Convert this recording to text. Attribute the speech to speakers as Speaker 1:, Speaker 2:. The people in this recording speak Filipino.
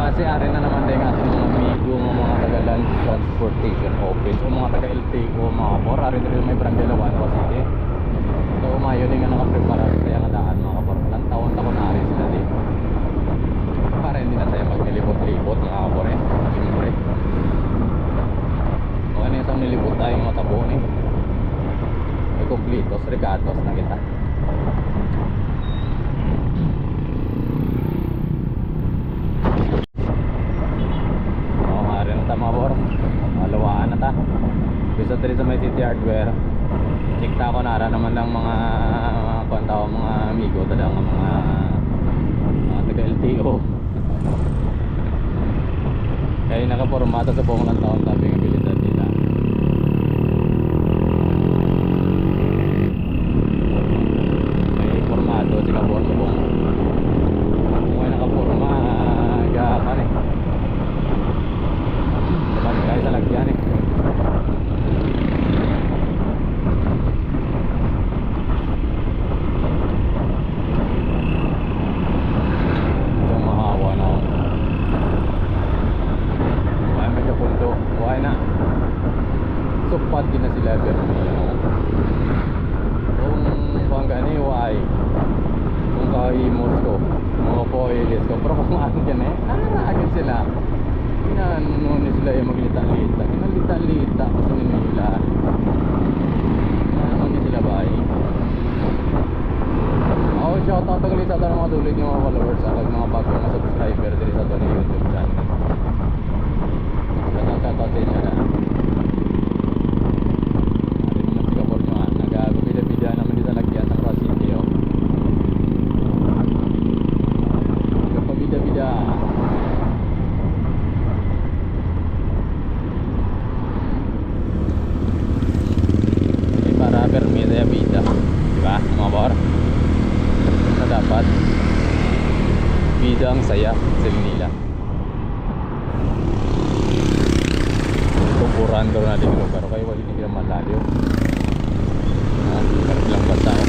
Speaker 1: Kasi ari na naman din ating mga amigo, mga taga land transportation office o mga taga LTO, mga kapor. Ari na rin may brand dalawa na kasi. So umayo din nga nakaprepara kaya nga daan mga kapor. Ilang taon na ari sila din. Para hindi na tayo maglilipot-lipot mga kapor eh. Siyempre. Okay na isang nilipot tayong matabon eh. May kumplitos, regatos na kita. Mabor, malawaan na ta. Bisa diri sa may City Hardware. Check ta ko nara naman lang mga kontaw mga amigo talaga mga taga LTO. Kaya nakapormato sa buong ng taon sabi ng abilidad nila. May formato sila buong sa buong. Kung may nakaporma, gapan eh. Kaya sa lagyan eh. Yung mahawa na ako. Buhay medyo punto. Buhay na. Supat na sila pero kung gani buhay kung kahimos ko mga poilis ko pero kung ano yan eh nanaragin sila. Ano sila yung maglita-lita. Kinalita-lita kasi nila. Ano sila ba eh? Oh, shout out ulit sa mga tulad ng mga followers at mga bagong mga subscriber dito sa ating YouTube channel. Shout out sa inyo na. Ari naman si Kapor nyo nga. Nag-bida-bida naman dito lagyan ng Rosity oh. Nagpabida-bida. Para permit ya bida, diba mga bor? Na dapat bida ang saya sa nila. Tukuran daw natin yung lugar kaya wali nila malayo. Pero lang basta ako.